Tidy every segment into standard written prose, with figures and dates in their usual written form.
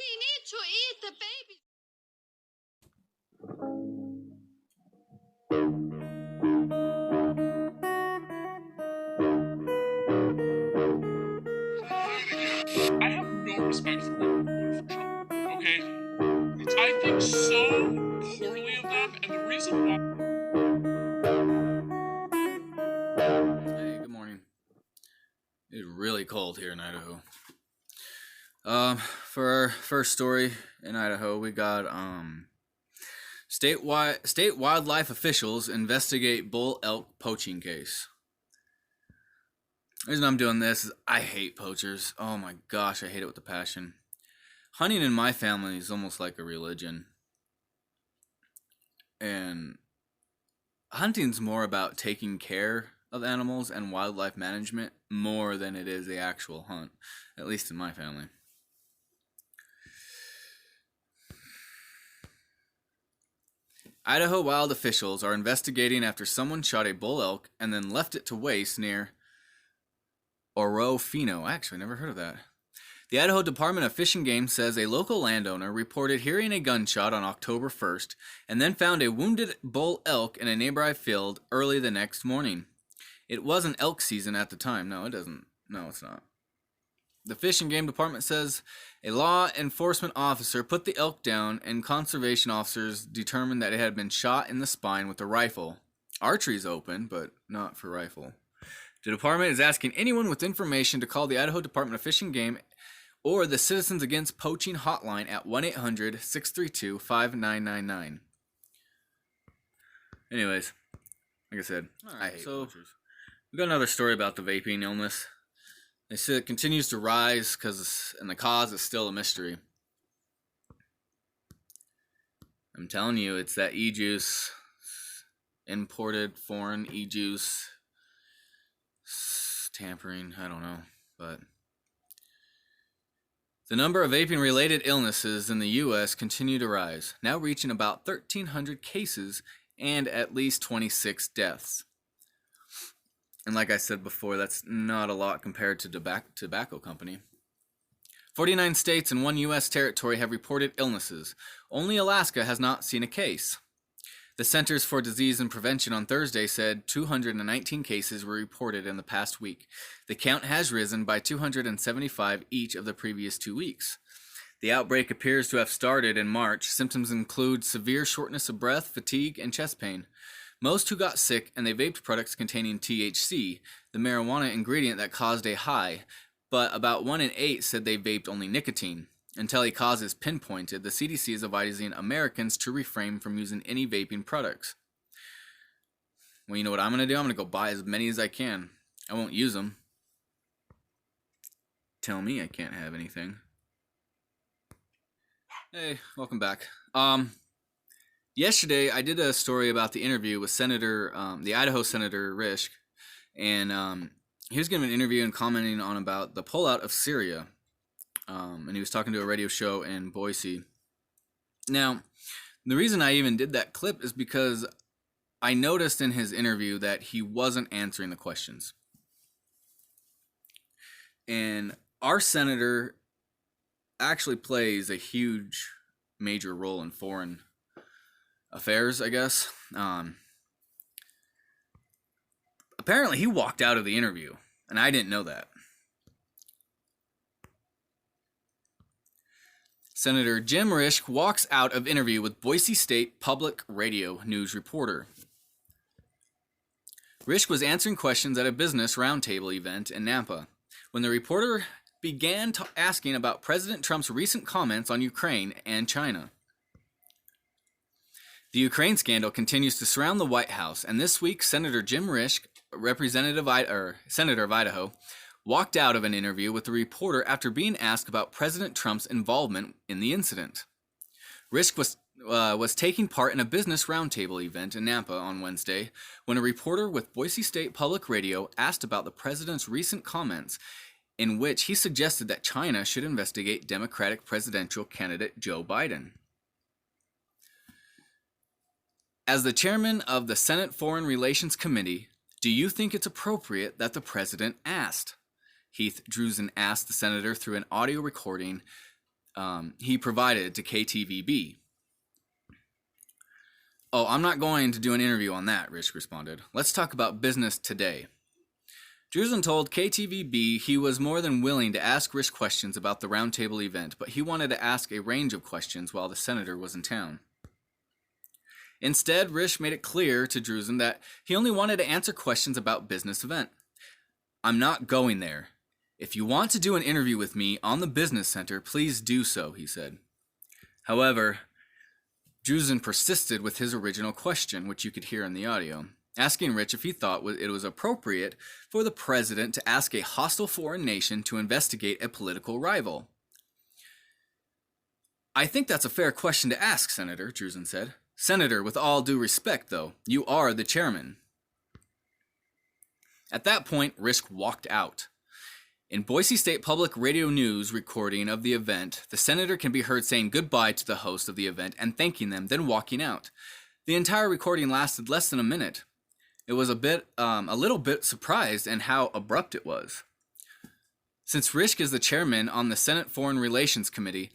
We need to eat the baby. I have no respect for women voting for Trump. Okay, I think so poorly of them, and the reason why. Hey, good morning. It's really cold here in Idaho. For our first story in Idaho, we got state wildlife officials investigate bull elk poaching case. The reason I'm doing this is I hate poachers. Oh my gosh, I hate it with a passion. Hunting in my family is almost like a religion. And hunting's more about taking care of animals and wildlife management more than it is the actual hunt, at least in my family. Idaho wild officials are investigating after someone shot a bull elk and then left it to waste near Orofino. I actually never heard of that. The Idaho Department of Fish and Game says a local landowner reported hearing a gunshot on October 1st and then found a wounded bull elk in a nearby field early the next morning. It wasn't elk season at the time. No, it doesn't. No, it's not. The Fish and Game Department says a law enforcement officer put the elk down and conservation officers determined that it had been shot in the spine with a rifle. Archery's open, but not for rifle. The department is asking anyone with information to call the Idaho Department of Fish and Game or the Citizens Against Poaching hotline at 1-800-632-5999. Anyways, like I said, I hate poachers. We got another story about the vaping illness. They say it continues to rise and the cause is still a mystery. I'm telling you, it's that e-juice, imported foreign e-juice, tampering, I don't know, but the number of vaping-related illnesses in the U.S. continue to rise, now reaching about 1,300 cases and at least 26 deaths. And like I said before, that's not a lot compared to tobacco company. 49 states and one U.S. territory have reported illnesses. Only Alaska has not seen a case. The Centers for Disease and Prevention on Thursday said 219 cases were reported in the past week. The count has risen by 275 each of the previous 2 weeks. The outbreak appears to have started in March. Symptoms include severe shortness of breath, fatigue, and chest pain. Most who got sick and they vaped products containing THC, the marijuana ingredient that caused a high, but about 1 in 8 said they vaped only nicotine. Until a cause is pinpointed, the CDC is advising Americans to refrain from using any vaping products. Well, you know what I'm going to do? I'm going to go buy as many as I can. I won't use them. Tell me I can't have anything. Hey, welcome back. Yesterday, I did a story about the interview with the Idaho Senator Risch, and he was giving an interview and commenting on about the pullout of Syria, and he was talking to a radio show in Boise. Now, the reason I even did that clip is because I noticed in his interview that he wasn't answering the questions. And our senator actually plays a huge, major role in foreign affairs, I guess. Apparently he walked out of the interview, and I didn't know that. Senator Jim Risch walks out of interview with Boise State Public Radio news reporter. Risch was answering questions at a business roundtable event in Nampa when the reporter began asking about President Trump's recent comments on Ukraine and China. The Ukraine scandal continues to surround the White House, and this week, Senator Jim Risch, Senator of Idaho, walked out of an interview with the reporter after being asked about President Trump's involvement in the incident. Risch was taking part in a business roundtable event in Nampa on Wednesday when a reporter with Boise State Public Radio asked about the president's recent comments in which he suggested that China should investigate Democratic presidential candidate Joe Biden. As the chairman of the Senate Foreign Relations Committee, do you think it's appropriate that the president asked? Heath Drusen asked the senator through an audio recording he provided to KTVB. "Oh, I'm not going to do an interview on that," Risch responded. "Let's talk about business today." Drusen told KTVB he was more than willing to ask Risch questions about the roundtable event, but he wanted to ask a range of questions while the senator was in town. Instead, Risch made it clear to Drusen that he only wanted to answer questions about business event. "I'm not going there. If you want to do an interview with me on the business center, please do so," he said. However, Drusen persisted with his original question, which you could hear in the audio, asking Risch if he thought it was appropriate for the president to ask a hostile foreign nation to investigate a political rival. "I think that's a fair question to ask, Senator," Drusen said. "Senator, with all due respect, though, you are the chairman." At that point, Risch walked out. In Boise State Public Radio News recording of the event, the senator can be heard saying goodbye to the host of the event and thanking them, then walking out. The entire recording lasted less than a minute. It was a little bit surprised in how abrupt it was. Since Risch is the chairman on the Senate Foreign Relations Committee,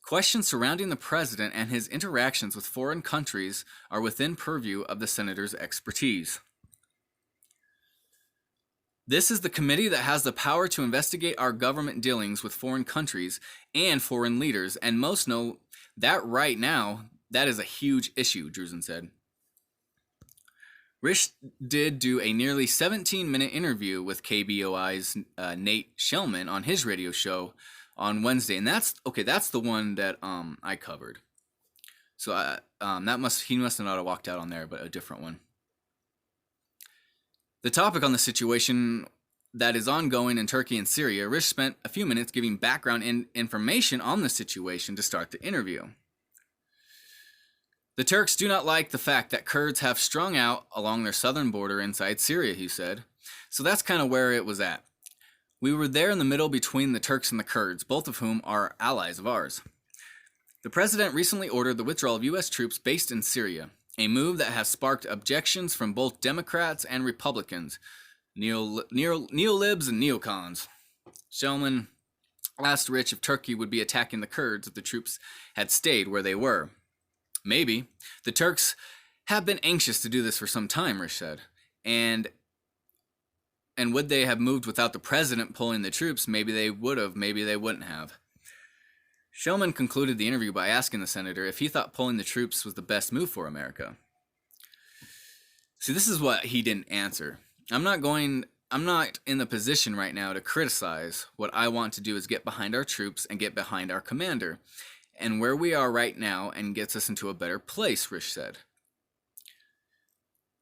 questions surrounding the president and his interactions with foreign countries are within purview of the senator's expertise. This is the committee that has the power to investigate our government dealings with foreign countries and foreign leaders, and most know that right now, that is a huge issue, Drusen said. Risch did do a nearly 17-minute interview with KBOI's Nate Shellman on his radio show on Wednesday, and that's the one that I covered. So he must not have walked out on there, but a different one. The topic on the situation that is ongoing in Turkey and Syria, Risch spent a few minutes giving background and information on the situation to start the interview. "The Turks do not like the fact that Kurds have strung out along their southern border inside Syria," he said. "So that's kind of where it was at. We were there in the middle between the Turks and the Kurds, both of whom are allies of ours. The president recently ordered the withdrawal of U.S. troops based in Syria, a move that has sparked objections from both Democrats and Republicans, neolibs and neocons." Shellman asked Risch if Turkey would be attacking the Kurds if the troops had stayed where they were. "Maybe. The Turks have been anxious to do this for some time," Risch said. And would they have moved without the president pulling the troops? Maybe they would have, maybe they wouldn't have. Shellman concluded the interview by asking the senator if he thought pulling the troops was the best move for America. See, this is what he didn't answer. I'm not in the position right now to criticize. What I want to do is get behind our troops and get behind our commander, and where we are right now, and gets us into a better place, Risch said.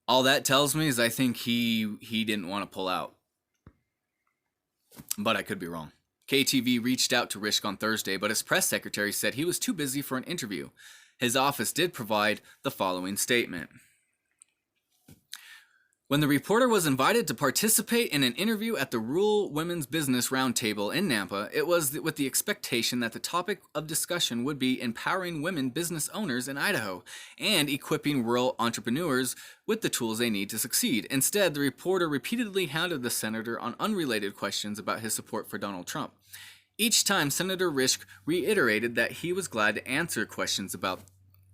All that tells me is I think he didn't want to pull out. But I could be wrong. KTV reached out to Risch on Thursday, but his press secretary said he was too busy for an interview. His office did provide the following statement. When the reporter was invited to participate in an interview at the Rural Women's Business Roundtable in Nampa, it was with the expectation that the topic of discussion would be empowering women business owners in Idaho and equipping rural entrepreneurs with the tools they need to succeed. Instead, the reporter repeatedly hounded the senator on unrelated questions about his support for Donald Trump. Each time, Senator Risch reiterated that he was glad to answer questions about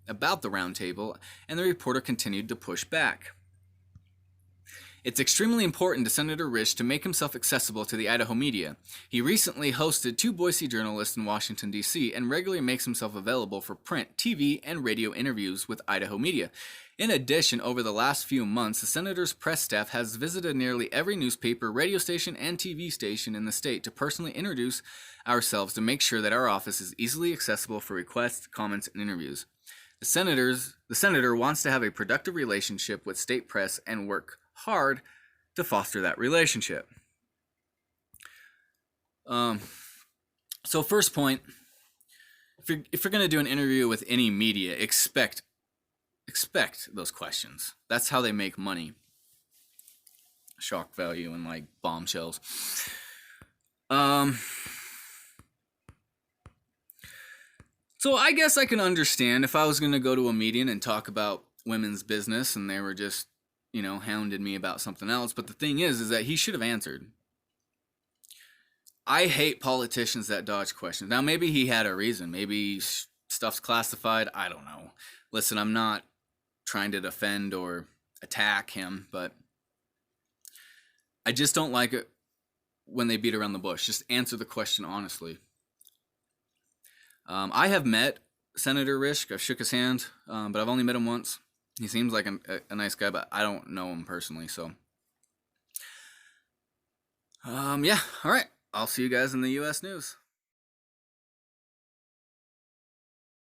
the roundtable, and the reporter continued to push back. It's extremely important to Senator Risch to make himself accessible to the Idaho media. He recently hosted 2 Boise journalists in Washington, D.C., and regularly makes himself available for print, TV, and radio interviews with Idaho media. In addition, over the last few months, the senator's press staff has visited nearly every newspaper, radio station, and TV station in the state to personally introduce ourselves to make sure that our office is easily accessible for requests, comments, and interviews. The senator wants to have a productive relationship with state press and work hard to foster that relationship. So first point, if you're going to do an interview with any media, expect those questions. That's how they make money. Shock value and like bombshells. So I guess I can understand if I was going to go to a meeting and talk about women's business and they were just hounded me about something else. But the thing is that he should have answered. I hate politicians that dodge questions. Now, maybe he had a reason. Maybe stuff's classified. I don't know. Listen, I'm not trying to defend or attack him, but I just don't like it when they beat around the bush. Just answer the question honestly. I have met Senator Risch. I've shook his hand, but I've only met him once. He seems like a nice guy, but I don't know him personally, so. Yeah, all right. I'll see you guys in the U.S. news.